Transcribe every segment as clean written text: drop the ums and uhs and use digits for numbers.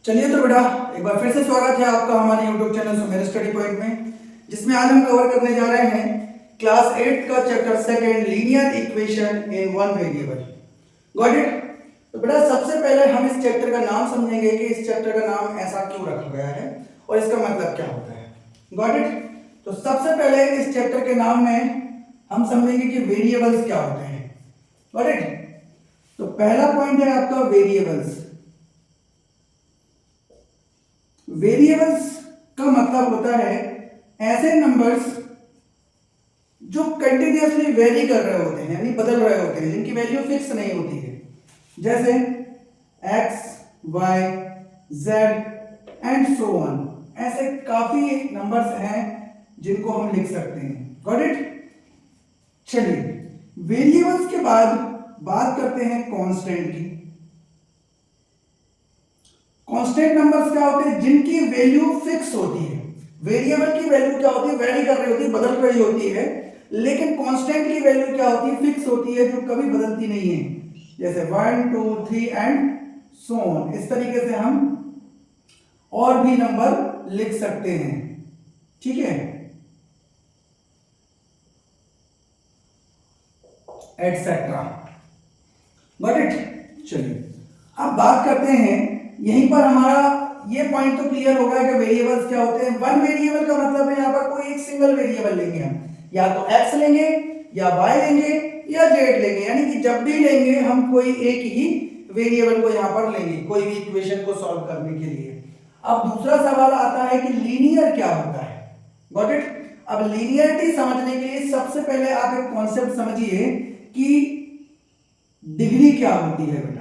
चलिए तो बेटा एक बार फिर से स्वागत है आपका हमारे YouTube channel Sumer study point में, जिसमें आज हम कवर करने जा रहे हैं क्लास 8 का chapter second linear equation in one variable. Got it? तो बेटा सबसे पहले हम इस चैप्टर का नाम समझेंगे कि इस चैप्टर का नाम ऐसा क्यों रखा गया है और इसका मतलब क्या होता है। Got it? तो सबसे पहले इस चैप्टर के नाम में हम समझेंगे कि वेरिएबल्स क्या होते हैं। Got it? तो पहला पॉइंट है आपका वेरिएबल्स। वेरिएबल्स का मतलब होता है ऐसे नंबर्स जो कंटिन्यूअसली वेरी कर रहे होते हैं, यानी बदल रहे होते हैं, जिनकी वैल्यू फिक्स नहीं होती है, जैसे x, y, z and so on. ऐसे काफी नंबर्स हैं जिनको हम लिख सकते हैं। Got it? चलिए वेरिएबल्स के बाद बात करते हैं कांस्टेंट की। कांस्टेंट नंबर्स क्या होते हैं? जिनकी वैल्यू फिक्स होती है। वेरिएबल की वैल्यू क्या होती है? वेरी कर रही होती है, बदल रही होती है, लेकिन कांस्टेंट की वैल्यू क्या होती है? फिक्स होती है, जो कभी बदलती नहीं है, जैसे 1 2 3 एंड सो ऑन। इस तरीके से हम और भी नंबर लिख सकते हैं। ठीक है, एटसेट्रा। Got it? चलिए अब बात करते हैं, यहीं पर हमारा ये पॉइंट तो क्लियर हो गया कि वेरिएबल्स क्या होते हैं। वन वेरिएबल का मतलब है यहाँ पर कोई एक सिंगल वेरिएबल लेंगे हम, या तो x लेंगे या y लेंगे या z लेंगे, यानी कि जब भी लेंगे हम कोई एक ही वेरिएबल को यहाँ पर लेंगे कोई भी इक्वेशन को सॉल्व करने के लिए। अब दूसरा सवाल आता है कि लीनियर क्या होता है। Got it? अब लीनियरिटी समझने के लिए सबसे पहले आप एक कॉन्सेप्ट समझिए कि डिग्री क्या होती है। बेटा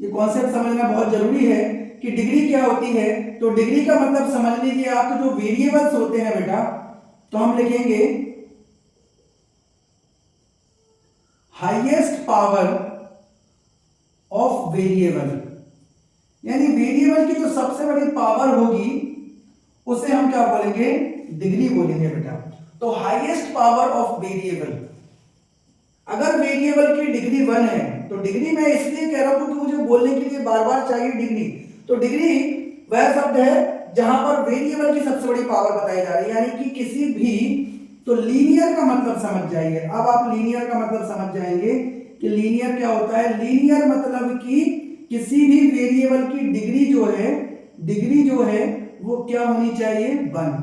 ये कॉन्सेप्ट समझना बहुत जरूरी है कि डिग्री क्या होती है। तो डिग्री का मतलब समझ लीजिए आप, तो जो वेरिएबल्स होते हैं बेटा, तो हम लिखेंगे हाईएस्ट पावर ऑफ वेरिएबल, यानी वेरिएबल की जो सबसे बड़ी पावर होगी उसे हम क्या बोलेंगे? डिग्री बोलेंगे बेटा। तो हाईएस्ट पावर ऑफ वेरिएबल, अगर वेरिएबल की डिग्री 1 है, तो डिग्री मैं इसलिए कह रहा हूं क्योंकि मुझे बोलने के लिए बार बार चाहिए डिग्री। तो डिग्री वह शब्द है जहां पर वेरिएबल की सबसे बड़ी पावर बताई जा रही है, यानी कि किसी भी, तो लीनियर का मतलब समझ जाइए। अब आप लीनियर का मतलब समझ जाएंगे कि लीनियर क्या होता है। लीनियर मतलब कि किसी भी वेरिएबल की डिग्री जो है वो क्या होनी चाहिए? 1।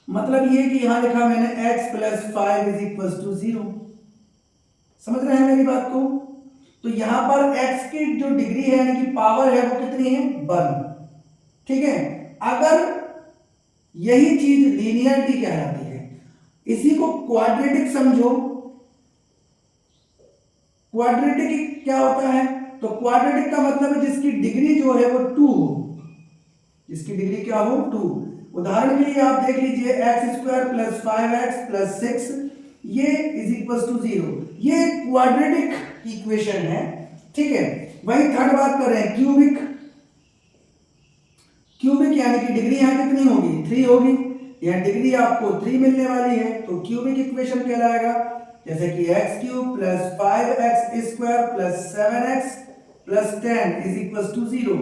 मतलब ये कि यहां लिखा मैंने x + 5 = 0। समझ रहे हैं मेरी बात को? तो यहां पर x की जो डिग्री है, यानी कि पावर है, वो कितनी है? 1। ठीक है, अगर यही चीज लीनियरिटी कहलाती है। इसी को क्वाड्रेटिक समझो। क्वाड्रेटिक क्या होता है? तो क्वाड्रेटिक का मतलब है जिसकी डिग्री जो है वो 2 हो, जिसकी डिग्री क्या हो? 2। उदाहरण के लिए आप देख लीजिए x² + 5x + 6 ये = 0। ये क्वाड्रेटिक इक्वेशन है। ठीक है, वही थर्ड बात कर रहे हैं क्यूबिक यानी कि डिग्री यहां कितनी होगी? 3 होगी। यहां डिग्री आपको 3 मिलने वाली है, तो क्यूबिक इक्वेशन कहलाएगा। जैसे कि x³ + 5x² + 7x + 10 = 0।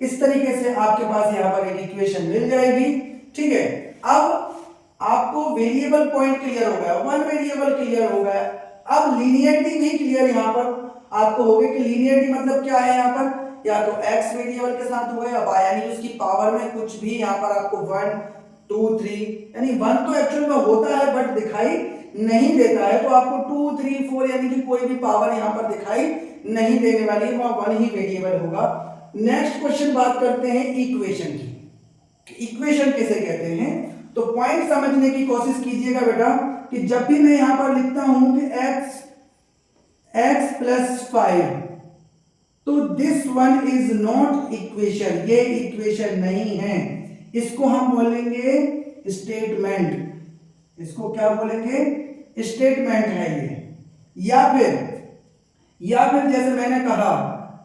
इस तरीके से आपके पास यहां पर एक इक्वेशन मिल जाएगी। ठीक है, अब आपको वेरिएबल पॉइंट क्लियर हो गया, वन वेरिएबल क्लियर हो गया। अब लीनियरिटी नहीं क्लियर यहां पर आपको हो गया कि लीनियरिटी मतलब क्या है। यहां पर या तो x वेरिएबल के साथ हो गया, y यानी उसकी पावर में कुछ भी यहां पर आपको 1 2 3, यानी 1 तो एक्चुअल में होता है बट दिखाई नहीं देता है, तो आपको 2 3 4 यानी कि कोई भी पावर यहां पर दिखाई नहीं देने वाली है, वहां 1 ही वेरिएबल होगा। नेक्स्ट क्वेश्चन बात करते हैं इक्वेशन की। इक्वेशन किसे कहते हैं? तो पॉइंट समझने की कोशिश कीजिएगा बेटा कि जब भी मैं यहां पर लिखता हूं कि x + 5, तो this one is not equation, ये इक्वेशन नहीं है, इसको हम बोलेंगे स्टेटमेंट। इसको क्या बोलेंगे? स्टेटमेंट है ये। या फिर जैसे मैंने कहा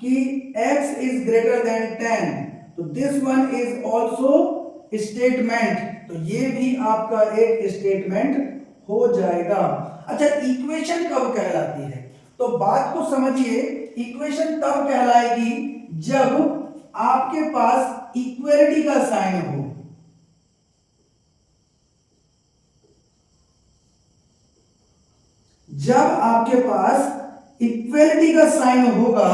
कि x > 10, तो this one is also statement, तो ये भी आपका एक स्टेटमेंट हो जाएगा। अच्छा, इक्वेशन कब कहलाती है? तो बात को समझिए, इक्वेशन तब कहलाएगी जब आपके पास इक्वलिटी का साइन हो। जब आपके पास इक्वलिटी का साइन होगा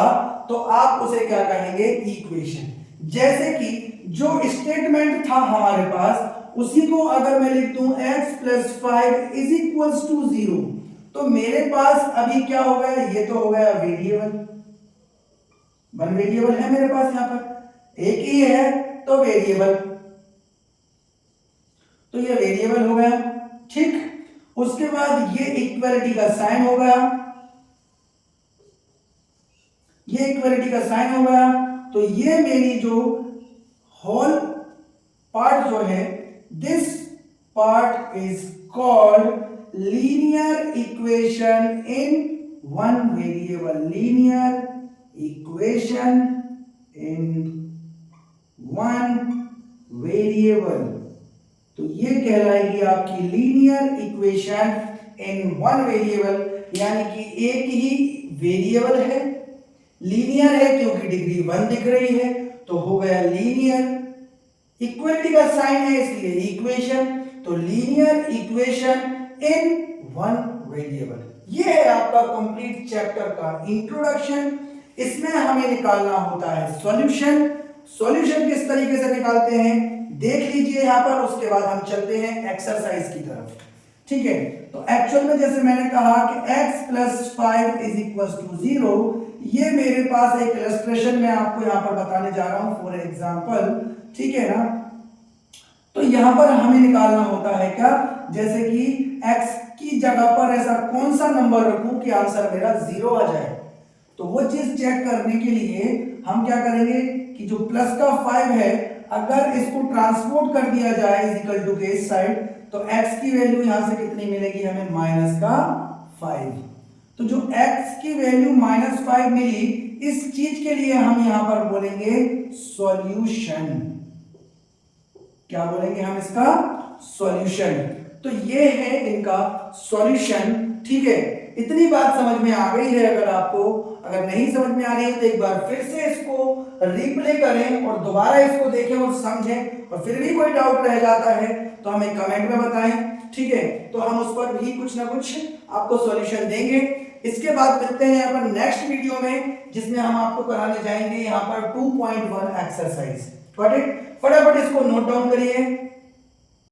तो आप उसे क्या कहेंगे, इक्वेशन। जैसे कि जो स्टेटमेंट था हमारे पास, उसी को अगर मैं लिख दूं x + 5 = 0, तो मेरे पास अभी क्या हो गया, ये तो हो गया वेरिएबल, वन वेरिएबल है मेरे पास, यहां पर एक ही है तो वेरिएबल, तो ये वेरिएबल हो गया। ठीक, उसके बाद ये इक्वलिटी का साइन हो गया, ये इक्वलिटी का साइन हो गया, तो ये मेरी जो होल पार्ट जो है, this part is called linear equation in one variable, linear equation in one variable. तो ये कहलाएगी आपकी linear equation in one variable, यानी कि एक ही वेरिएबल है, लीनियर है क्योंकि डिग्री 1 दिख रही है, तो हो गया लीनियर, इक्वलिटी का साइन है इसलिए इक्वेशन, तो linear equation in one variable. ये है आपका कंप्लीट चैप्टर का इंट्रोडक्शन। इसमें हमें निकालना होता है सॉल्यूशन। सॉल्यूशन किस तरीके से निकालते हैं देख लीजिए यहां पर, उसके बाद हम चलते हैं एक्सरसाइज की तरफ। ठीक है, तो एक्चुअल में जैसे मैंने कहा कि x + 5 = 0, ये मेरे पास एक इलस्ट्रेशन में आपको यहां पर बताने जा रहा हूं फॉर एग्जांपल। ठीक है ना, तो यहां पर हमें निकालना होता है क्या, जैसे कि x की जगह पर ऐसा कौन सा नंबर रखूं कि आंसर मेरा 0 आ जाए। तो वो चीज चेक करने के लिए हम क्या करेंगे कि जो प्लस का 5 है, अगर इसको ट्रांसपोर्ट कर दिया जाए = के इस साइड, तो x की वैल्यू यहां से कितनी मिलेगी हमें, -5। तो जो x की वैल्यू -5 मिली, इस चीज के लिए हम यहां पर बोलेंगे सॉल्यूशन। क्या बोलेंगे हम इसका, सॉल्यूशन। तो ये है इनका सॉल्यूशन। ठीक है, इतनी बात समझ में आ गई है। अगर आपको अगर नहीं समझ में आ रही है तो एक बार फिर से इसको रिप्ले करें और दोबारा इसको देखें और समझें, और फिर भी कोई डाउट रह जाता है तो हमें कमेंट में बताएं। ठीक है, तो हम उस पर भी कुछ ना कुछ आपको सॉल्यूशन देंगे। इसके बाद मिलते हैं यहाँ पर नेक्स्ट वीडियो में, जिसमें हम आपको कराने जाएंगे यहाँ पर 2.1 एक्सरसाइज। फटाफट इसको नोट डाउन करिए।